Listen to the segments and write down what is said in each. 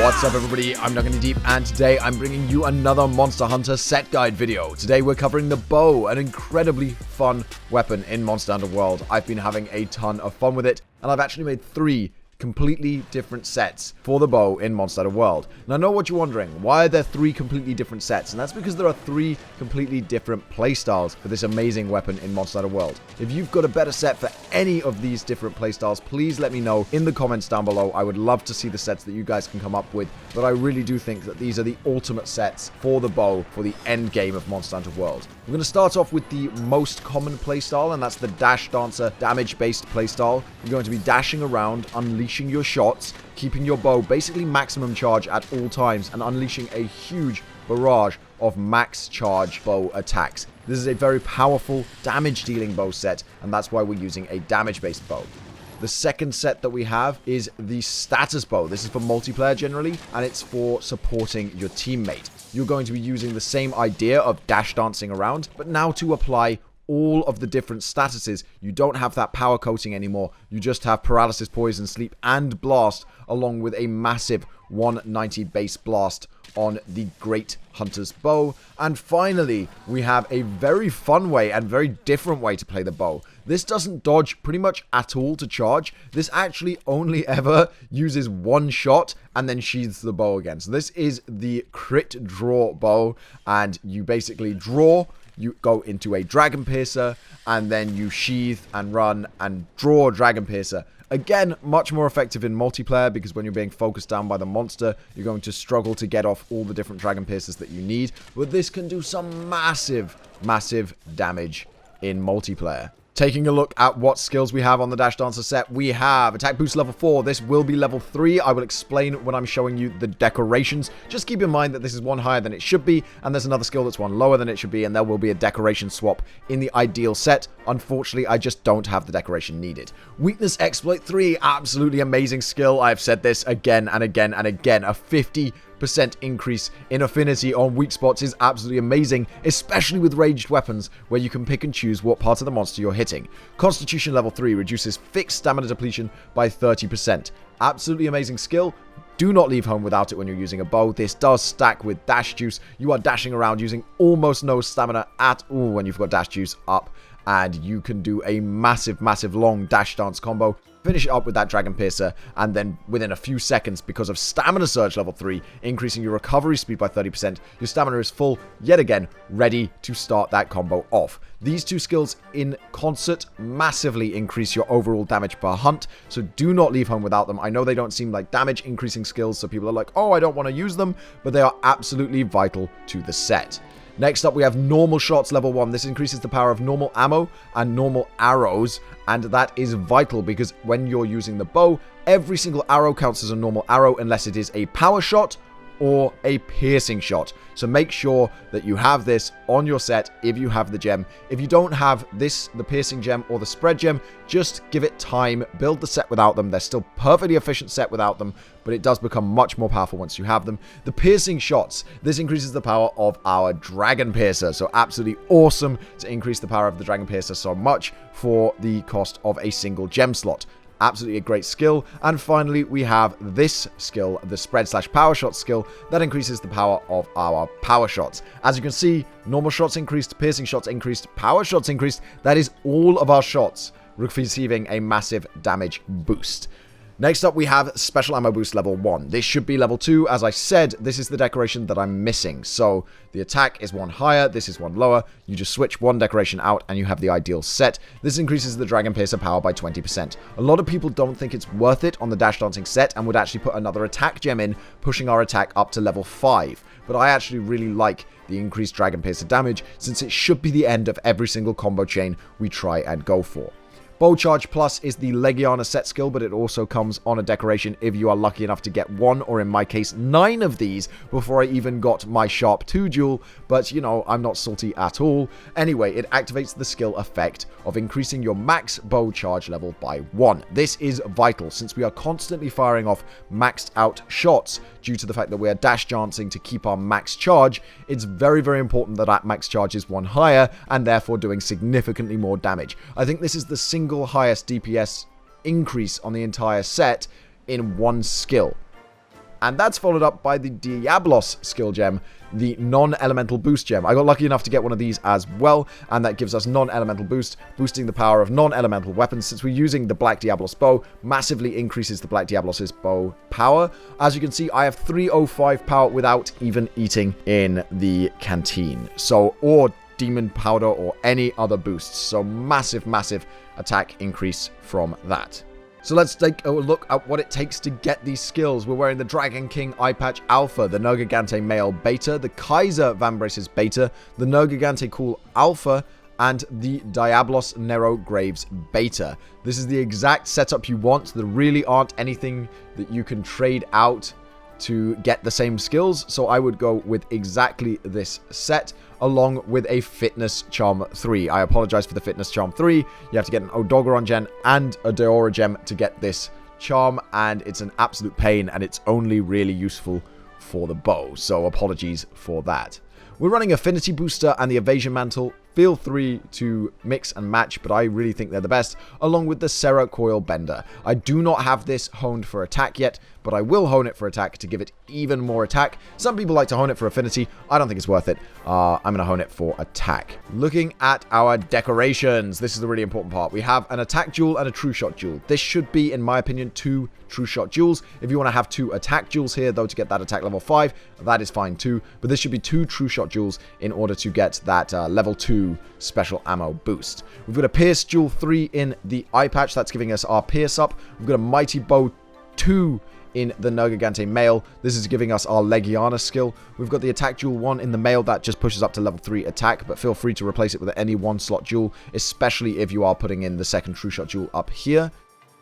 What's up everybody, I'm Deep, and today I'm bringing you another Monster Hunter set guide video. Today we're covering the bow, an incredibly fun weapon in Monster Hunter World. I've been having a ton of fun with it, and I've actually made 3 completely different sets for the bow in Monster Hunter World. And I know what you're wondering, why are there 3 completely different sets? And that's because there are 3 completely different playstyles for this amazing weapon in Monster Hunter World. If you've got a better set for any of these different playstyles, please let me know in the comments down below. I would love to see the sets that you guys can come up with, but I really do think that these are the ultimate sets for the bow for the end game of Monster Hunter World. We're going to start off with the most common playstyle, and that's the Dash Dancer damage-based playstyle. You're going to be dashing around, unleashing your shots, keeping your bow basically maximum charge at all times, and unleashing a huge barrage of max charge bow attacks. This is a very powerful damage-dealing bow set, and that's why we're using a damage-based bow. The second set that we have is the status bow. This is for multiplayer generally, and it's for supporting your teammate. You're going to be using the same idea of dash dancing around, but now to apply all of the different statuses. You don't have that power coating anymore. You just have paralysis, poison, sleep, and blast, along with a massive 190 base blast on the Great Hunter's bow. And finally, we have a very fun way and very different way to play the bow. This doesn't dodge pretty much at all to charge. This actually only ever uses one shot and then sheathes the bow again. So this is the crit draw bow, and you basically draw, you go into a Dragon Piercer, and then you sheath and run and draw Dragon Piercer. Again, much more effective in multiplayer, because when you're being focused down by the monster, you're going to struggle to get off all the different Dragon Piercers that you need. But this can do some massive, massive damage in multiplayer. Taking a look at what skills we have on the Dash Dancer set, we have Attack Boost level 4. This will be level 3. I will explain when I'm showing you the decorations. Just keep in mind that this is one higher than it should be, and there's another skill that's one lower than it should be, and there will be a decoration swap in the ideal set. Unfortunately, I just don't have the decoration needed. Weakness Exploit 3, absolutely amazing skill. I've said this again and again and again. A 50% increase in affinity on weak spots is absolutely amazing, especially with ranged weapons where you can pick and choose what part of the monster you're hitting. Constitution level 3 reduces fixed stamina depletion by 30%. Absolutely amazing skill. Do not leave home without it when you're using a bow. This does stack with dash juice. You are dashing around using almost no stamina at all when you've got dash juice up, and you can do a massive, massive long dash dance combo. Finish it up with that Dragon Piercer, and then within a few seconds, because of Stamina Surge level 3, increasing your recovery speed by 30%, your stamina is full, yet again, ready to start that combo off. These 2 skills in concert massively increase your overall damage per hunt, so do not leave home without them. I know they don't seem like damage increasing skills, so people are like, oh, I don't want to use them, but they are absolutely vital to the set. Next up, we have Normal Shots level 1. This increases the power of normal ammo and normal arrows, and that is vital because when you're using the bow, every single arrow counts as a normal arrow unless it is a power shot or a piercing shot. So make sure that you have this on your set if you have the gem. If you don't have this, the piercing gem or the spread gem, just give it time. Build the set without them. They're still perfectly efficient set without them, but it does become much more powerful once you have them. The piercing shots, this increases the power of our Dragon Piercer. So absolutely awesome to increase the power of the Dragon Piercer so much for the cost of a single gem slot. Absolutely a great skill. And finally, we have this skill, the spread/power shot skill, that increases the power of our power shots. As you can see, normal shots increased, piercing shots increased, power shots increased. That is all of our shots receiving a massive damage boost. Next up, we have Special Ammo Boost level 1. This should be level 2. As I said, this is the decoration that I'm missing. So the attack is one higher, this is one lower. You just switch one decoration out and you have the ideal set. This increases the Dragon Piercer power by 20%. A lot of people don't think it's worth it on the Dash Dancing set and would actually put another attack gem in, pushing our attack up to level 5. But I actually really like the increased Dragon Piercer damage, since it should be the end of every single combo chain we try and go for. Bow Charge Plus is the Legiana set skill, but it also comes on a decoration if you are lucky enough to get 1, or in my case, 9 of these before I even got my Sharp 2 duel, but you know, I'm not salty at all. Anyway, it activates the skill effect of increasing your max bow charge level by 1. This is vital since we are constantly firing off maxed out shots due to the fact that we are dash dancing to keep our max charge. It's very, very important that that max charge is 1 higher and therefore doing significantly more damage. I think this is the single highest DPS increase on the entire set in one skill. and that's followed up by the Diablos skill gem, the non-elemental boost gem. I got lucky enough to get one of these as well, and that gives us non-elemental boost, boosting the power of non-elemental weapons. Since we're using the Black Diablos bow, massively increases the Black Diablos' bow power. As you can see, I have 305 power without even eating in the canteen. So, or demon powder or any other boosts. So massive, massive attack increase from that. So let's take a look at what it takes to get these skills. We're wearing the Dragon King Eye Patch Alpha, the Nergigante Male Beta, the Kaiser Vambraces Beta, the Nergigante Cool Alpha, and the Diablos Nero Graves Beta. This is the exact setup you want. There really aren't anything that you can trade out to get the same skills, so I would go with exactly this set, along with a Fitness Charm 3. I apologize for the Fitness Charm 3. You have to get an Odogaron gem and a Deora gem to get this charm, and it's an absolute pain, and it's only really useful for the bow, so apologies for that. We're running Affinity Booster and the Evasion Mantle. Feel free to mix and match, but I really think they're the best, along with the Serra Coil Bender. I do not have this honed for attack yet, but I will hone it for attack to give it even more attack. Some people like to hone it for affinity. I don't think it's worth it. I'm going to hone it for attack. Looking at our decorations, this is the really important part. We have an attack jewel and a true shot jewel. This should be, in my opinion, 2 true shot jewels. If you want to have 2 attack jewels here, though, to get that attack level 5, that is fine too. But this should be 2 true shot jewels in order to get that level 2 special ammo boost. We've got a Pierce Jewel 3 in the eye patch. That's giving us our Pierce up. We've got a Mighty Bow 2 in the Nergigante Male. This is giving us our Legiana skill. We've got the Attack Jewel 1 in the Male. That just pushes up to level 3 attack, but feel free to replace it with any 1-slot jewel, especially if you are putting in the second True Shot Jewel up here.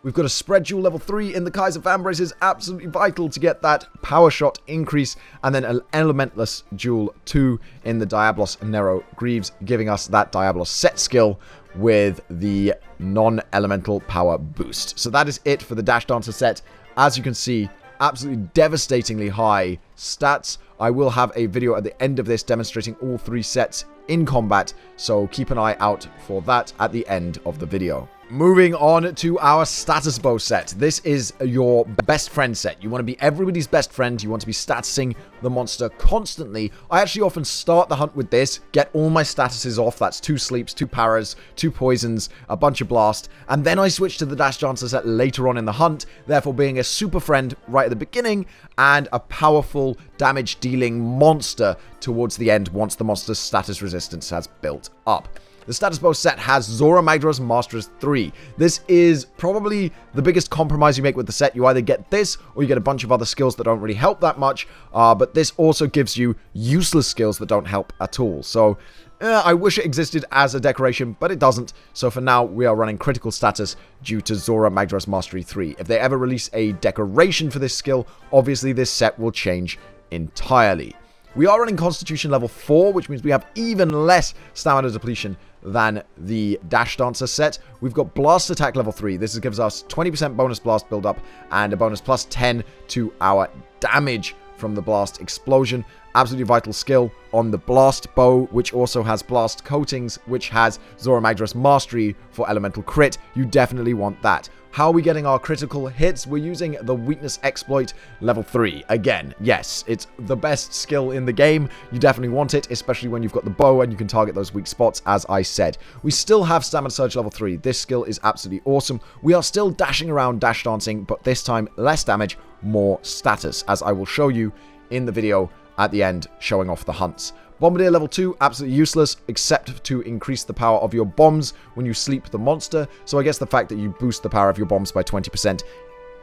We've got a Spread Jewel level 3 in the Kaiser Vambraces, absolutely vital to get that power shot increase, and then an Elementless Jewel 2 in the Diablos Nero Greaves, giving us that Diablos set skill with the non-elemental power boost. So that is it for the Dash Dancer set. As you can see, absolutely devastatingly high stats. I will have a video at the end of this demonstrating all 3 sets in combat, so keep an eye out for that at the end of the video. Moving on to our status bow set. This is your best friend set. You want to be everybody's best friend. You want to be statusing the monster constantly. I actually often start the hunt with this, get all my statuses off. That's 2 sleeps, 2 paras, 2 poisons, a bunch of blast, and then I switch to the Dash Dancer set later on in the hunt, therefore being a super friend right at the beginning and a powerful damage dealing monster towards the end once the monster's status resistance has built up. The status bow set has Zora Magdaros Masterers 3. This is probably the biggest compromise you make with the set. You either get this, or you get a bunch of other skills that don't really help that much, but this also gives you useless skills that don't help at all. So, I wish it existed as a decoration, but it doesn't. So for now, we are running critical status due to Zora Magdaros Mastery 3. If they ever release a decoration for this skill, obviously this set will change entirely. We are running Constitution level 4, which means we have even less stamina depletion than the Dash Dancer set. We've got Blast Attack level 3. This gives us 20% bonus blast build-up and a bonus plus 10 to our damage from the blast explosion. Absolutely vital skill on the blast bow, which also has blast coatings, which has Zora Magdaros Mastery for elemental crit. You definitely want that. How are we getting our critical hits? We're using the Weakness Exploit level 3. Again, yes, it's the best skill in the game. You definitely want it, especially when you've got the bow and you can target those weak spots, as I said. We still have Stamina Surge level 3. This skill is absolutely awesome. We are still dashing around, dash dancing, but this time less damage, more status, as I will show you in the video at the end, showing off the hunts. Bombardier level 2, absolutely useless, except to increase the power of your bombs when you sleep the monster. So I guess the fact that you boost the power of your bombs by 20%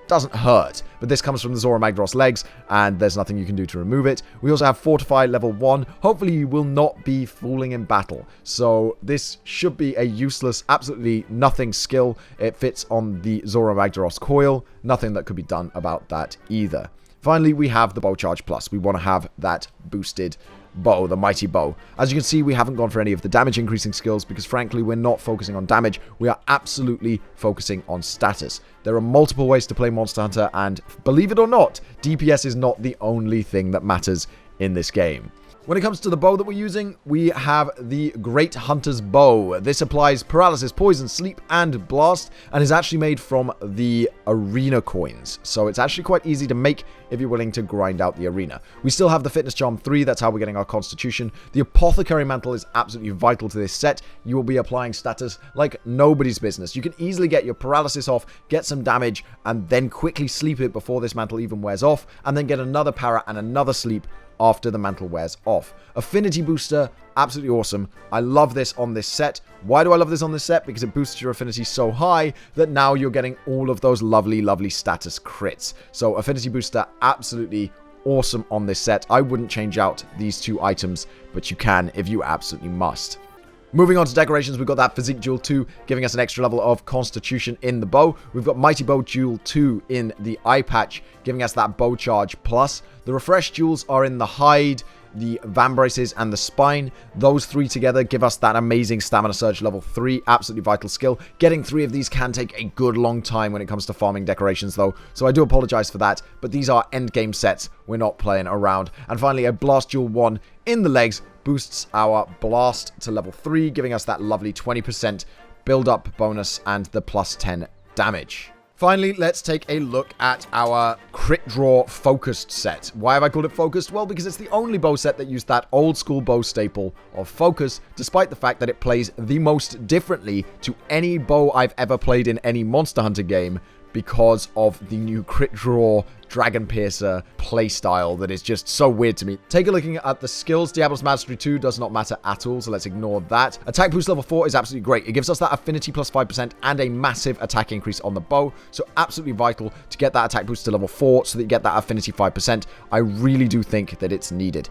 doesn't hurt. But this comes from the Zora Magdaros legs, and there's nothing you can do to remove it. We also have Fortify level 1. Hopefully you will not be falling in battle. So this should be a useless, absolutely nothing skill. It fits on the Zora Magdaros coil. Nothing that could be done about that either. Finally, we have the Bow Charge Plus. We want to have that boosted bow, the Mighty Bow. As you can see, we haven't gone for any of the damage increasing skills because frankly, we're not focusing on damage. We are absolutely focusing on status. There are multiple ways to play Monster Hunter, and believe it or not, DPS is not the only thing that matters in this game. When it comes to the bow that we're using, we have the Great Hunter's Bow. This applies paralysis, poison, sleep, and blast, and is actually made from the arena coins. So it's actually quite easy to make if you're willing to grind out the arena. We still have the Fitness Charm 3, that's how we're getting our Constitution. The Apothecary Mantle is absolutely vital to this set. You will be applying status like nobody's business. You can easily get your paralysis off, get some damage, and then quickly sleep it before this mantle even wears off, and then get another para and another sleep after the mantle wears off. Affinity booster, absolutely awesome. I love this on this set. Why do I love this on this set? Because it boosts your affinity so high that now you're getting all of those lovely, lovely status crits. So affinity booster, absolutely awesome on this set. I wouldn't change out these two items, but you can if you absolutely must. Moving on to decorations, we've got that Physique Jewel 2 giving us an extra level of Constitution in the bow. We've got Mighty Bow Jewel 2 in the eye patch, giving us that Bow Charge Plus. The Refresh Jewels are in the hide, the Vambraces, and the spine. Those three together give us that amazing Stamina Surge level 3, absolutely vital skill. Getting 3 of these can take a good long time when it comes to farming decorations though, so I do apologize for that, but these are endgame sets, we're not playing around. And finally, a Blast Jewel 1 in the legs boosts our blast to level 3, giving us that lovely 20% build-up bonus and the plus 10 damage. Finally, let's take a look at our Crit Draw Focused set. Why have I called it Focused? Well, because it's the only bow set that used that old school bow staple of Focus, despite the fact that it plays the most differently to any bow I've ever played in any Monster Hunter game, because of the new Crit Draw Dragon Piercer playstyle that is just so weird to me. Take a look at the skills. Diablo's Mastery 2 does not matter at all, so let's ignore that. Attack boost level 4 is absolutely great. It gives us that affinity plus 5% and a massive attack increase on the bow, so absolutely vital to get that attack boost to level 4 so that you get that affinity 5%. I really do think that it's needed.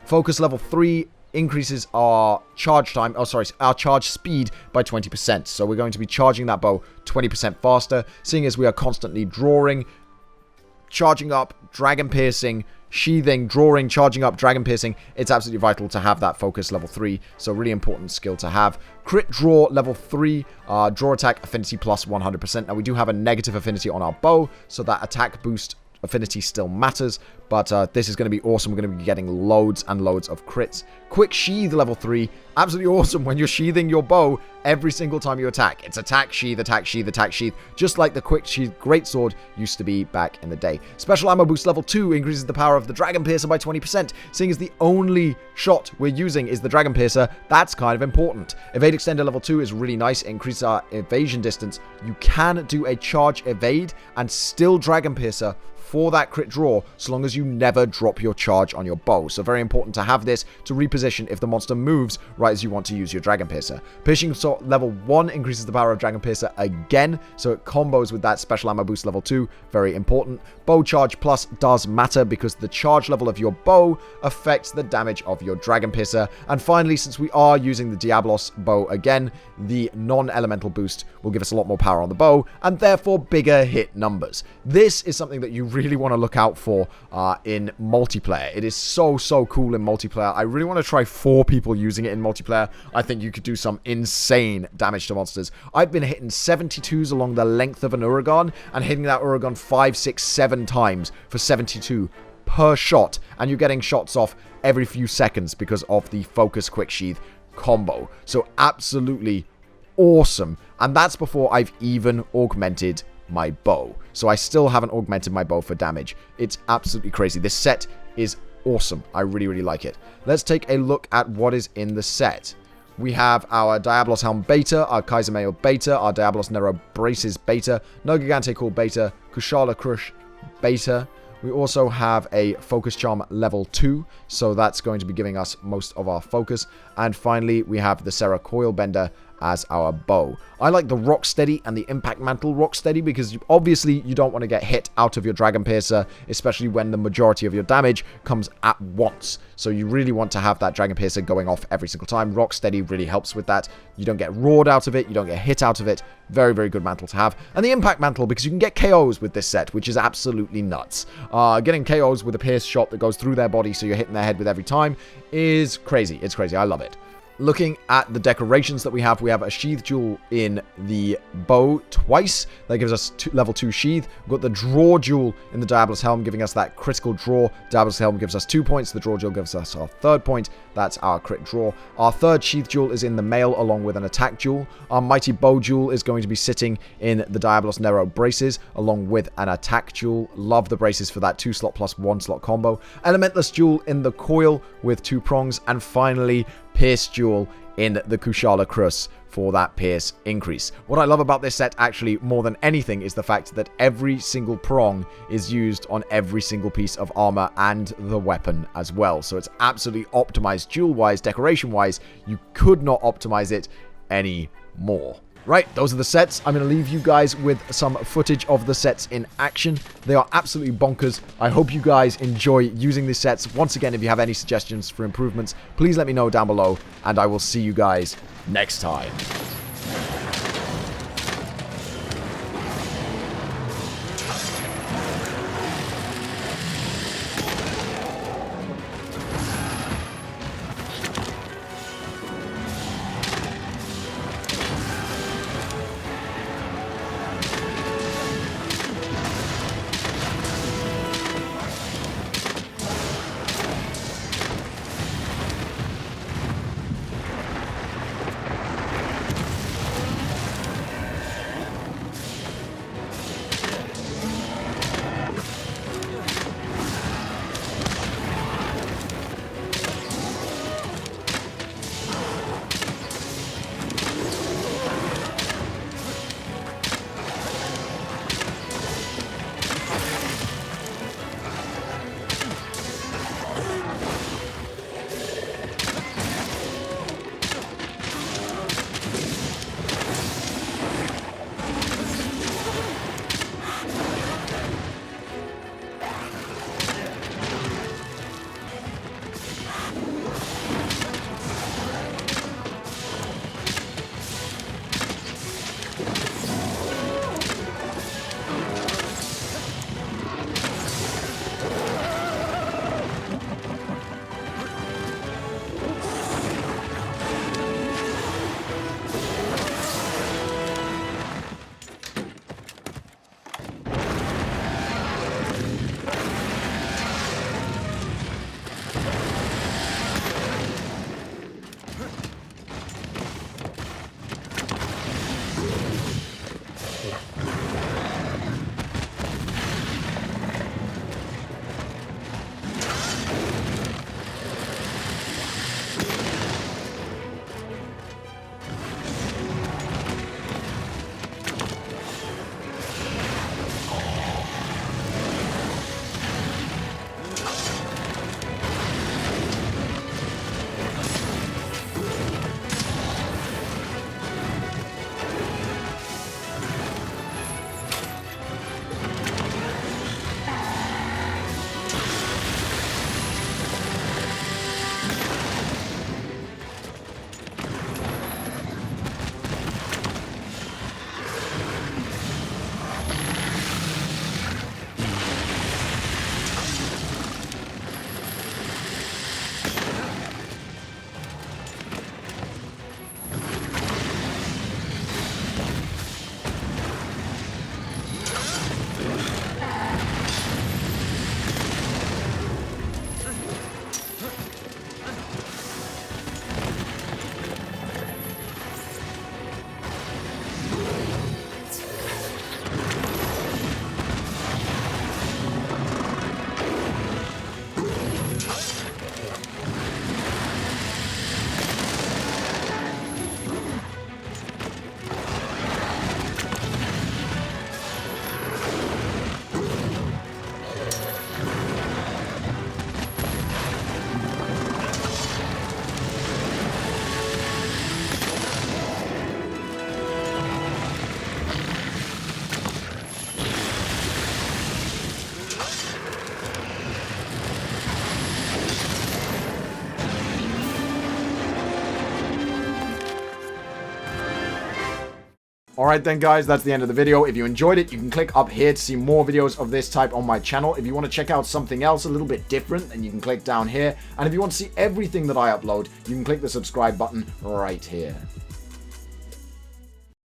Focus level 3 increases our charge time, our charge speed by 20%. So we're going to be charging that bow 20% faster, seeing as we are constantly drawing, charging up, dragon piercing, sheathing, drawing, charging up, dragon piercing. It's absolutely vital to have that focus level 3, so really important skill to have. Crit draw level 3, draw attack affinity plus 100%. Now we do have a negative affinity on our bow, so that attack boost affinity still matters, but this is going to be awesome. We're going to be getting loads and loads of crits. Quick Sheath level 3, absolutely awesome when you're sheathing your bow every single time you attack. It's attack, sheath, attack, sheath, attack, sheath, just like the Quick Sheath Greatsword used to be back in the day. Special Ammo Boost level 2 increases the power of the Dragon Piercer by 20%, seeing as the only shot we're using is the Dragon Piercer. That's kind of important. Evade Extender level 2 is really nice. It increases our evasion distance. You can do a charge evade and still Dragon Piercer for that crit draw, so long as you never drop your charge on your bow. So very important to have this to reposition if the monster moves right as you want to use your Dragon Piercer. Piercing Sword level 1 increases the power of Dragon Piercer again, so it combos with that Special Ammo Boost level 2, very important. Bow Charge Plus does matter because the charge level of your bow affects the damage of your Dragon Piercer. And finally, since we are using the Diablos bow again, the non-elemental boost will give us a lot more power on the bow, and therefore bigger hit numbers. This is something that you really want to look out for in multiplayer. It is so cool in multiplayer. I really want to try 4 people using it in multiplayer. I think you could do some insane damage to monsters. I've been hitting 72s along the length of an Uragan and hitting that Uragan 5, 6, 7 times for 72 per shot, and you're getting shots off every few seconds because of the Focus Quick Sheath combo. So absolutely awesome, and that's before I've even augmented my bow. So I still haven't augmented my bow for damage. It's absolutely crazy. This set is awesome. I really like it. Let's take a look at what is in the set. We have our Diablos Helm Beta, our Kaiser Mayo Beta, our Diablos Nero Braces Beta, No Gigante Core Beta, Kushala Crush Beta. We also have a Focus Charm level 2, so that's going to be giving us most of our focus. And finally, we have the Serra Coil Bender as our bow. I like the Rocksteady and the Impact Mantle Rocksteady because obviously you don't want to get hit out of your Dragon Piercer, especially when the majority of your damage comes at once. So you really want to have that Dragon Piercer going off every single time. Rocksteady really helps with that. You don't get roared out of it, you don't get hit out of it. Very good mantle to have. And the Impact Mantle, because you can get KOs with this set, which is absolutely nuts. Getting KOs with a pierce shot that goes through their body so you're hitting their head with every time is crazy. It's crazy. I love it. Looking at the decorations that we have a sheath jewel in the bow twice. That gives us level 2 sheath. We've got the draw jewel in the Diabolus helm, giving us that critical draw. Diabolus helm gives us 2 points. The draw jewel gives us our 3rd point. That's our crit draw. Our 3rd sheath jewel is in the mail, along with an attack jewel. Our mighty bow jewel is going to be sitting in the Diabolus Nero braces, along with an attack jewel. Love the braces for that 2 slot plus 1 slot combo. Elementless jewel in the coil with 2 prongs. And finally, Pierce jewel in the Kushala Krus for that pierce increase. What I love about this set actually more than anything is the fact that every single prong is used on every single piece of armor and the weapon as well. So it's absolutely optimized jewel-wise, decoration-wise. You could not optimize it any more. Right, those are the sets. I'm going to leave you guys with some footage of the sets in action. They are absolutely bonkers. I hope you guys enjoy using these sets. Once again, if you have any suggestions for improvements, please let me know down below, and I will see you guys next time. Alright then guys, that's the end of the video. If you enjoyed it, you can click up here to see more videos of this type on my channel. If you want to check out something else a little bit different, then you can click down here. And if you want to see everything that I upload, you can click the subscribe button right here.